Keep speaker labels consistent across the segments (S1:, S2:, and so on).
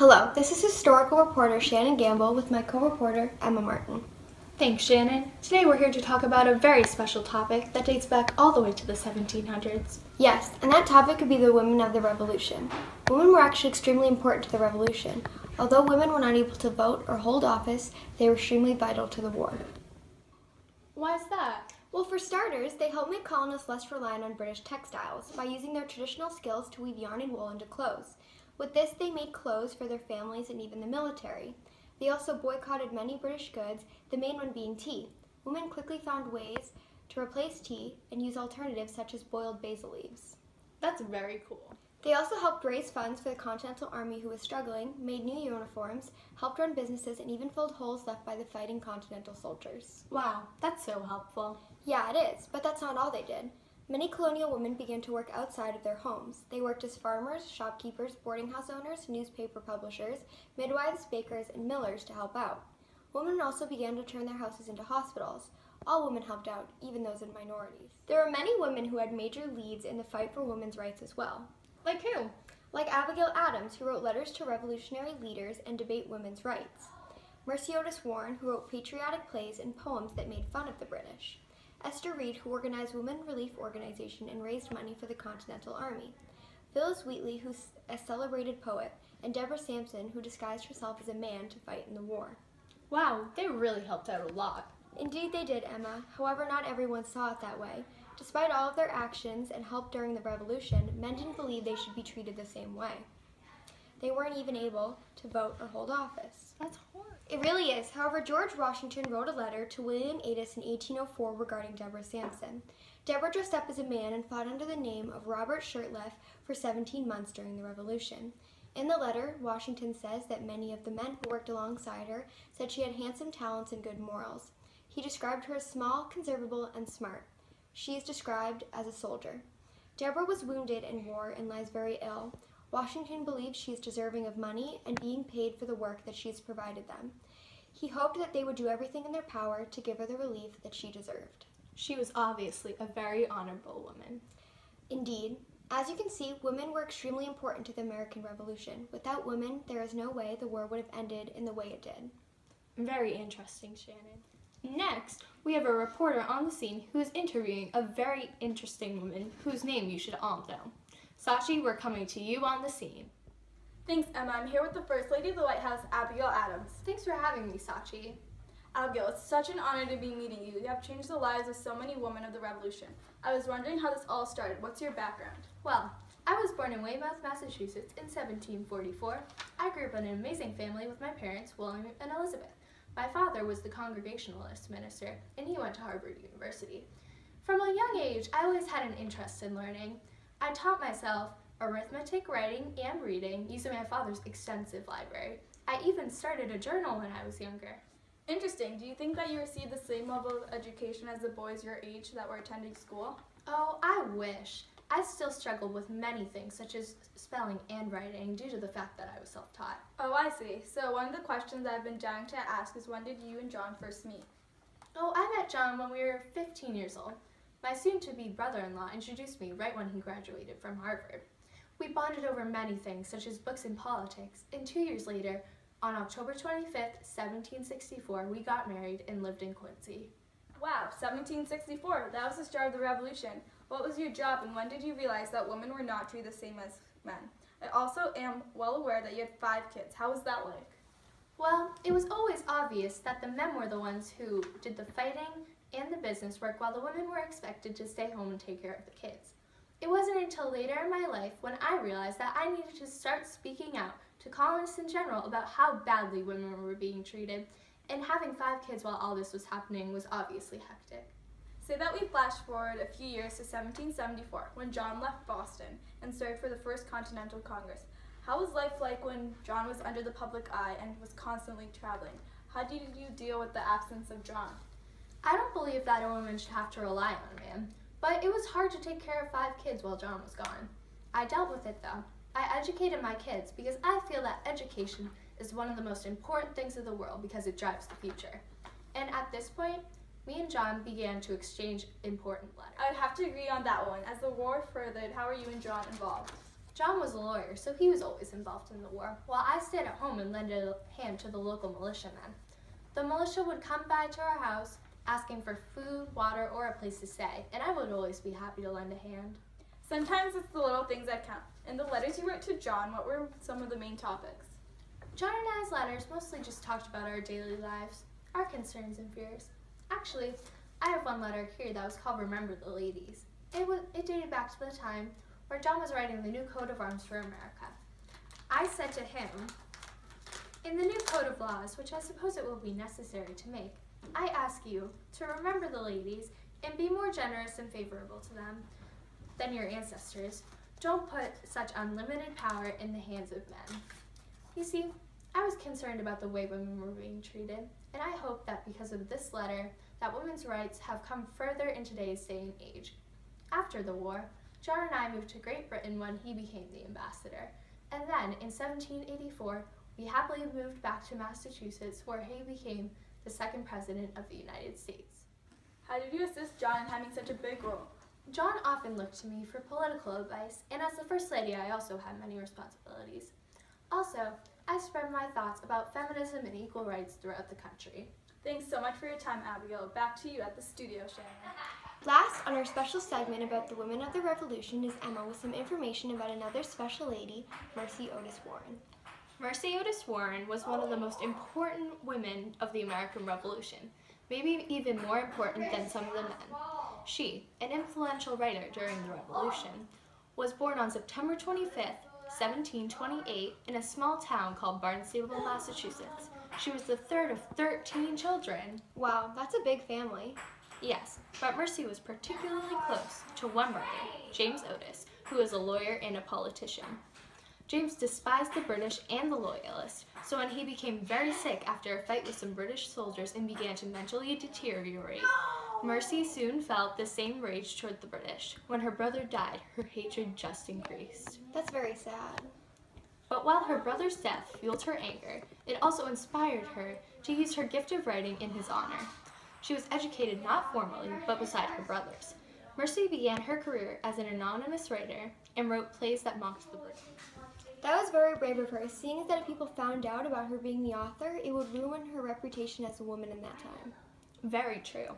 S1: Hello, this is historical reporter Shannon Gamble with my co-reporter Emma Martin.
S2: Thanks, Shannon. Today we're here to talk about a very special topic that dates back all the way to the 1700s.
S1: Yes, and that topic would be the women of the Revolution. Women were actually extremely important to the Revolution. Although women were not able to vote or hold office, they were extremely vital to the war.
S2: Why is that?
S1: Well, for starters, they helped make colonists less reliant on British textiles by using their traditional skills to weave yarn and wool into clothes. With this, they made clothes for their families and even the military. They also boycotted many British goods, the main one being tea. Women quickly found ways to replace tea and use alternatives such as boiled basil leaves.
S2: That's very cool.
S1: They also helped raise funds for the Continental Army who was struggling, made new uniforms, helped run businesses, and even filled holes left by the fighting Continental soldiers.
S2: Wow, that's so helpful.
S1: Yeah, it is, but that's not all they did. Many colonial women began to work outside of their homes. They worked as farmers, shopkeepers, boarding house owners, newspaper publishers, midwives, bakers, and millers to help out. Women also began to turn their houses into hospitals. All women helped out, even those in minorities. There were many women who had major leads in the fight for women's rights as well.
S2: Like who?
S1: Like Abigail Adams, who wrote letters to revolutionary leaders and debate women's rights. Mercy Otis Warren, who wrote patriotic plays and poems that made fun of the British. Esther Reed, who organized Women Relief Organization and raised money for the Continental Army. Phyllis Wheatley, who's a celebrated poet, and Deborah Sampson, who disguised herself as a man to fight in the war.
S2: Wow, they really helped out a lot.
S1: Indeed they did, Emma. However, not everyone saw it that way. Despite all of their actions and help during the Revolution, men didn't believe they should be treated the same way. They weren't even able to vote or hold office.
S2: That's horrible.
S1: It really is. However, George Washington wrote a letter to William Adis in 1804 regarding Deborah Sampson. Deborah dressed up as a man and fought under the name of Robert Shirtliff for 17 months during the Revolution. In the letter, Washington says that many of the men who worked alongside her said she had handsome talents and good morals. He described her as small, conservative, and smart. She is described as a soldier. Deborah was wounded in war and lies very ill. Washington believes she is deserving of money and being paid for the work that she has provided them. He hoped that they would do everything in their power to give her the relief that she deserved.
S2: She was obviously a very honorable woman.
S1: Indeed. As you can see, women were extremely important to the American Revolution. Without women, there is no way the war would have ended in the way it did.
S2: Very interesting, Shannon. Next, we have a reporter on the scene who is interviewing a very interesting woman whose name you should all know. Saachi, we're coming to you on the scene.
S3: Thanks, Emma. I'm here with the First Lady of the White House, Abigail Adams.
S2: Thanks for having me, Saachi.
S3: Abigail, it's such an honor to be meeting you. You have changed the lives of so many women of the Revolution. I was wondering how this all started. What's your background?
S2: Well, I was born in Weymouth, Massachusetts in 1744. I grew up in an amazing family with my parents, William and Elizabeth. My father was the Congregationalist minister, and he went to Harvard University. From a young age, I always had an interest in learning. I taught myself arithmetic, writing, and reading using my father's extensive library. I even started a journal when I was younger.
S3: Interesting. Do you think that you received the same level of education as the boys your age that were attending school?
S2: Oh, I wish. I still struggled with many things, such as spelling and writing, due to the fact that I was self-taught.
S3: Oh, I see. So one of the questions I've been dying to ask is, when did you and John first meet?
S2: Oh, I met John when we were 15 years old. My soon-to-be brother-in-law introduced me right when he graduated from Harvard. We bonded over many things, such as books and politics, and 2 years later, on October 25th, 1764, we got married and lived in Quincy.
S3: Wow, 1764. That was the start of the Revolution. What was your job, and when did you realize that women were not treated the same as men? I also am well aware that you had 5 kids. How was that like?
S2: Well, it was always obvious that the men were the ones who did the fighting and the business work, while the women were expected to stay home and take care of the kids. It wasn't until later in my life when I realized that I needed to start speaking out to colonists in general about how badly women were being treated, and having 5 kids while all this was happening was obviously hectic.
S3: Say that we flash forward a few years to 1774, when John left Boston and served for the First Continental Congress. How was life like when John was under the public eye and was constantly traveling? How did you deal with the absence of John?
S2: I don't believe that a woman should have to rely on a man, but it was hard to take care of 5 kids while John was gone. I dealt with it though. I educated my kids because I feel that education is one of the most important things in the world because it drives the future. And at this point, me and John began to exchange important letters.
S3: I'd have to agree on that one. As the war furthered, how were you and John involved?
S2: John was a lawyer, so he was always involved in the war, while I stayed at home and lended a hand to the local militiamen. The militia would come by to our house, asking for food, water, or a place to stay, and I would always be happy to lend a hand.
S3: Sometimes it's the little things that count. In the letters you wrote to John, what were some of the main topics?
S2: John and I's letters mostly just talked about our daily lives, our concerns and fears. Actually, I have one letter here that was called Remember the Ladies. It dated back to the time where John was writing the new coat of arms for America. I said to him, in the new code of laws, which I suppose it will be necessary to make, I ask you to remember the ladies and be more generous and favorable to them than your ancestors. Don't put such unlimited power in the hands of men. You see, I was concerned about the way women were being treated, and I hope that because of this letter, that women's rights have come further in today's day and age. After the war, John and I moved to Great Britain when he became the ambassador, and then in 1784, we happily moved back to Massachusetts where he became the second president of the United States.
S3: How did you assist John in having such a big role?
S2: John often looked to me for political advice, and as the First Lady, I also had many responsibilities. Also, I spread my thoughts about feminism and equal rights throughout the country.
S3: Thanks so much for your time, Abigail. Back to you at the studio, Shannon.
S1: Last on our special segment about the women of the Revolution is Emma with some information about another special lady, Mercy Otis Warren.
S2: Mercy Otis Warren was one of the most important women of the American Revolution, maybe even more important than some of the men. She, an influential writer during the Revolution, was born on September 25th, 1728, in a small town called Barnstable, Massachusetts. She was the third of 13 children.
S1: Wow, that's a big family.
S2: Yes, but Mercy was particularly close to one brother, James Otis, who was a lawyer and a politician. James despised the British and the Loyalists, so when he became very sick after a fight with some British soldiers and began to mentally deteriorate, Mercy soon felt the same rage toward the British. When her brother died, her hatred just increased.
S1: That's very sad.
S2: But while her brother's death fueled her anger, it also inspired her to use her gift of writing in his honor. She was educated not formally, but beside her brothers. Mercy began her career as an anonymous writer and wrote plays that mocked the British.
S1: That was very brave of her, seeing as that if people found out about her being the author, it would ruin her reputation as a woman in that time.
S2: Very true.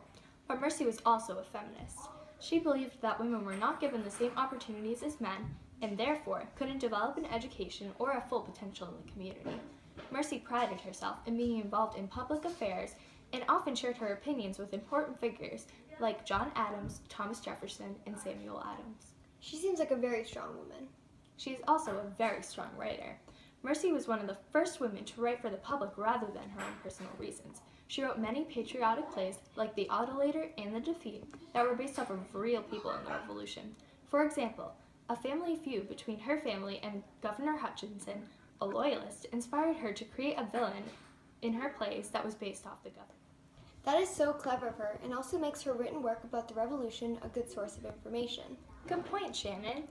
S2: But Mercy was also a feminist. She believed that women were not given the same opportunities as men, and therefore couldn't develop an education or a full potential in the community. Mercy prided herself in being involved in public affairs and often shared her opinions with important figures like John Adams, Thomas Jefferson, and Samuel Adams.
S1: She seems like a very strong woman.
S2: She is also a very strong writer. Mercy was one of the first women to write for the public rather than her own personal reasons. She wrote many patriotic plays like The Adulator and The Defeat that were based off of real people in the Revolution. For example, a family feud between her family and Governor Hutchinson, a loyalist, inspired her to create a villain in her plays that was based off the governor.
S1: That is so clever of her, and also makes her written work about the Revolution a good source of information.
S2: Good point, Shannon.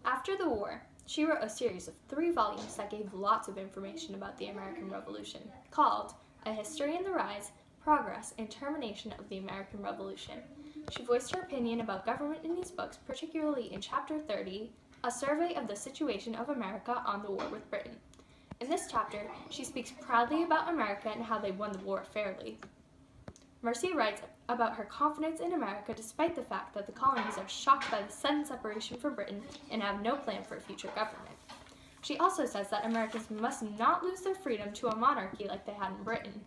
S2: After the war, she wrote a series of 3 volumes that gave lots of information about the American Revolution, called A History in the Rise, Progress, and Termination of the American Revolution. She voiced her opinion about government in these books, particularly in Chapter 30, A Survey of the Situation of America on the War with Britain. In this chapter, she speaks proudly about America and how they won the war fairly. Mercy writes about her confidence in America despite the fact that the colonies are shocked by the sudden separation from Britain and have no plan for a future government. She also says that Americans must not lose their freedom to a monarchy like they had in Britain.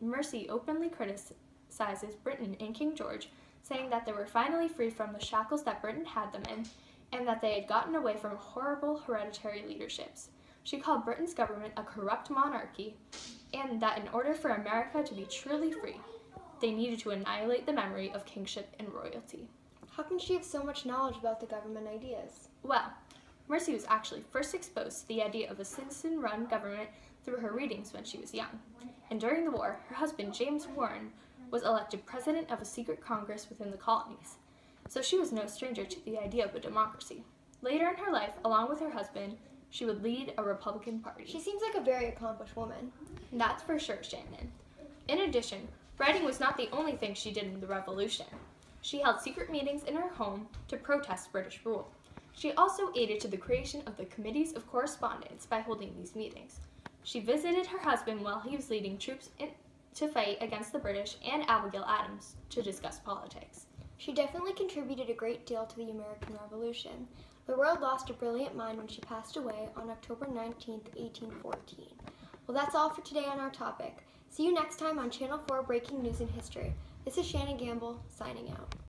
S2: Mercy openly criticizes Britain and King George, saying that they were finally free from the shackles that Britain had them in, and that they had gotten away from horrible hereditary leaderships. She called Britain's government a corrupt monarchy, and that in order for America to be truly free, they needed to annihilate the memory of kingship and royalty.
S1: How can she have so much knowledge about the government ideas?
S2: Well, Mercy was actually first exposed to the idea of a citizen-run government through her readings when she was young. And during the war, her husband, James Warren, was elected president of a secret Congress within the colonies. So she was no stranger to the idea of a democracy. Later in her life, along with her husband, she would lead a Republican Party.
S1: She seems like a very accomplished woman.
S2: That's for sure, Shannon. In addition, writing was not the only thing she did in the Revolution. She held secret meetings in her home to protest British rule. She also aided to the creation of the Committees of Correspondence by holding these meetings. She visited her husband while he was leading troops to fight against the British and Abigail Adams to discuss politics.
S1: She definitely contributed a great deal to the American Revolution. The world lost a brilliant mind when she passed away on October 19th, 1814. Well, that's all for today on our topic. See you next time on Channel 4 Breaking News in History. This is Shannon Gamble, signing out.